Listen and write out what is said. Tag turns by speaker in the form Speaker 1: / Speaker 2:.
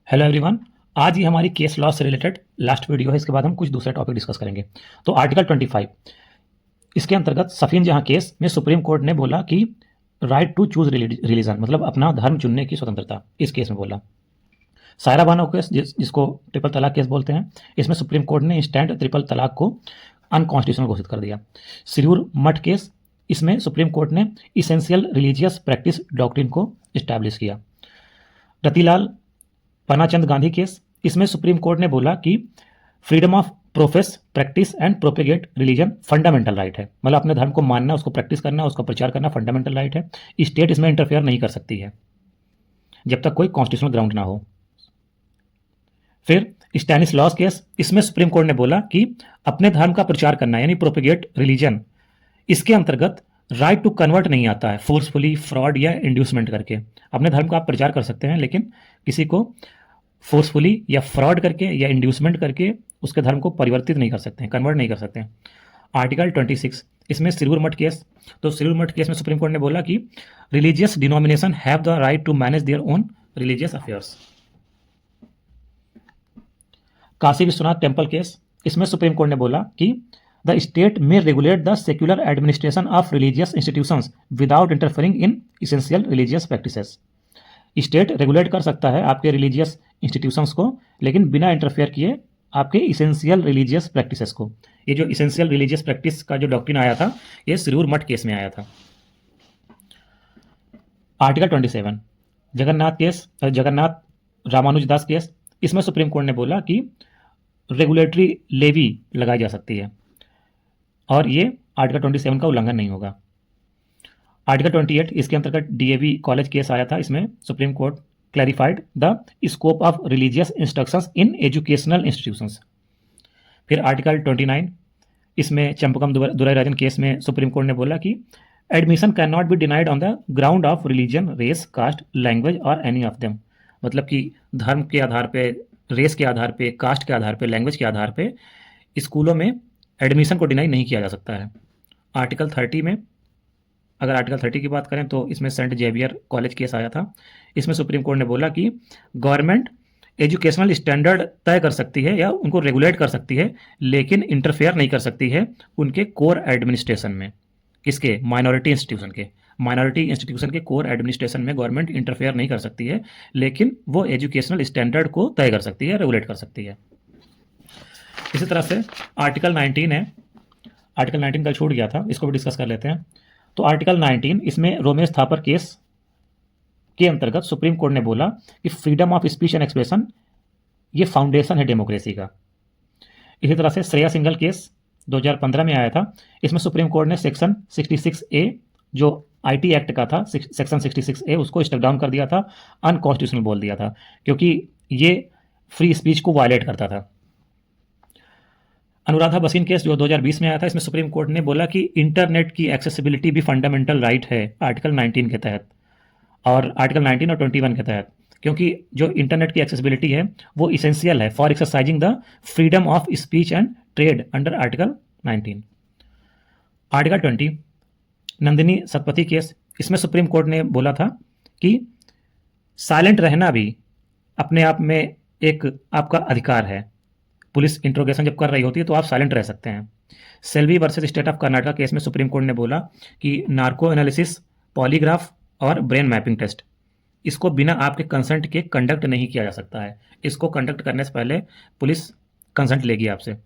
Speaker 1: Hello everyone. आज ये हमारी केस लॉ से रिलेटेड लास्ट वीडियो है। इसके बाद हम कुछ दूसरे टॉपिक डिस्कस करेंगे। तो आर्टिकल 25 इसके अंतर्गत सफीन जहां केस में सुप्रीम कोर्ट ने बोला कि राइट टू चूज रिलीजन मतलब अपना धर्म चुनने की स्वतंत्रता इस केस में बोला। सायरा बानो केस जिसको ट्रिपल तलाक केस बोलते हैं, इसमें सुप्रीम कोर्ट ने इंस्टेंट ट्रिपल तलाक को अनकॉन्स्टिट्यूशनल घोषित कर दिया। सिरूर मठ केस, इसमें सुप्रीम कोर्ट ने इसेंशियल रिलीजियस प्रैक्टिस डॉक्ट्रिन को इस्टेब्लिश किया। रतिलाल पनाचंद गांधी केस, इसमें सुप्रीम कोर्ट ने बोला कि freedom of profess practice and propagate religion fundamental right है, मतलब अपने धर्म को मानना, उसको प्रैक्टिस करना, उसका प्रचार करना फंडामेंटल राइट है। स्टेट इसमें इंटरफेयर नहीं कर सकती है जब तक कोई कॉन्स्टिट्यूशनल ग्राउंड ना हो। फिर स्टैनिस्लॉस केस, इसमें सुप्रीम कोर्ट ने बोला कि अपने धर्म का प्रचार करना यानी प्रोपेगेट रिलीजन, इसके अंतर्गत राइट टू कन्वर्ट नहीं आता है फोर्सफुली, फ्रॉड या इंड्यूसमेंट करके। अपने धर्म का आप प्रचार कर सकते हैं लेकिन किसी को फोर्सफुली या फ्रॉड करके या इंड्यूसमेंट करके उसके धर्म को परिवर्तित नहीं कर सकते हैं, कन्वर्ट नहीं कर सकते हैं। आर्टिकल 26, इसमें सिरूर मठ केस, तो सिरूर मठ केस में सुप्रीम कोर्ट ने बोला कि religious denomination have the right to manage their own religious affairs. Kashi Vishwanath temple case, इसमें सुप्रीम कोर्ट ने बोला कि the state may regulate the secular administration of religious institutions without interfering in essential religious practices. State regulate कर सकता है आपके religious institutions को, लेकिन बिना इंटरफेयर किए आपके इसेंशियल रिलीजियस प्रैक्टिसेस को। ये जो इसेंशियल रिलीजियस प्रैक्टिस का जो डॉक्ट्रिन आया था, ये सिरूर मठ केस में आया था। Article 27 Jagannath case, Jagannath Ramanujdas case, इसमें सुप्रीम कोर्ट ने बोला कि रेगुलेटरी लेवी लगाई जा सकती है और ये आर्टिकल 27 का उल्लंघन नहीं होगा। आर्टिकल 28, इसके अंतर्गत डीएवी कॉलेज केस आया था। इसमें Supreme Court clarified the scope of religious instructions in educational institutions. फिर आर्टिकल 29, इसमें चंपकम दुराईराजन केस में सुप्रीम कोर्ट ने बोला कि admission can not be denied on the ground of religion, race, caste, language और एनी ऑफ देम, मतलब कि धर्म के आधार पे, रेस के आधार पे, कास्ट के आधार पे, लैंग्वेज के आधार पे स्कूलों में एडमिशन को डिनाई नहीं किया जा सकता है। आर्टिकल 30 में, अगर आर्टिकल 30 की बात करें तो इसमें सेंट जेवियर कॉलेज केस आया था। इसमें सुप्रीम कोर्ट ने बोला कि गवर्नमेंट एजुकेशनल स्टैंडर्ड तय कर सकती है या उनको रेगुलेट कर सकती है, लेकिन इंटरफेयर नहीं कर सकती है उनके कोर एडमिनिस्ट्रेशन में। किसके? माइनॉरिटी इंस्टीट्यूशन के। माइनॉरिटी इंस्टीट्यूशन के कोर एडमिनिस्ट्रेशन में गवर्नमेंट इंटरफेयर नहीं कर सकती है, लेकिन वो एजुकेशनल स्टैंडर्ड को तय कर सकती है, रेगुलेट कर सकती है। इसी तरह से आर्टिकल 19 है, आर्टिकल 19 कल छूट गया था, इसको भी डिस्कस कर लेते हैं। तो आर्टिकल 19, इसमें रोमेश थापर केस के अंतर्गत सुप्रीम कोर्ट ने बोला कि freedom of speech and expression ये फाउंडेशन है डेमोक्रेसी का। इसी तरह से श्रेया सिंघल केस 2015 में आया था। इसमें सुप्रीम कोर्ट ने सेक्शन 66A जो आईटी एक्ट का था, सेक्शन 66A उसको स्टेप डाउन कर दिया था, अनकॉन्स्टिट्यूशनल बोल दिया था, क्योंकि ये फ्री स्पीच को वायलेट करता था। अनुराधा बसीन केस जो 2020 में आया था, इसमें सुप्रीम कोर्ट ने बोला कि इंटरनेट की एक्सेसिबिलिटी भी फंडामेंटल राइट है आर्टिकल 19 के तहत, और आर्टिकल 19 और 21 के तहत, क्योंकि जो इंटरनेट की एक्सेसिबिलिटी है वो इसेंशियल है for exercising the freedom of speech and trade under article 19। Article 20 Nandini Satpathy case, इसमें सुप्रीम कोर्ट ने बोला था कि साइलेंट रहना भी अपने आप में एक आपका अधिकार है। पुलिस इंट्रोगेशन जब कर रही होती है तो आप साइलेंट रह सकते हैं। Selvi versus state of Karnataka case में सुप्रीम कोर्ट ने बोला कि नार्को एनालिसिस, पॉलीग्राफ और ब्रेन मैपिंग टेस्ट, इसको बिना आपके कंसेंट के कंडक्ट नहीं किया जा सकता है। इसको कंडक्ट करने से पहले पुलिस कंसेंट लेगी आपसे।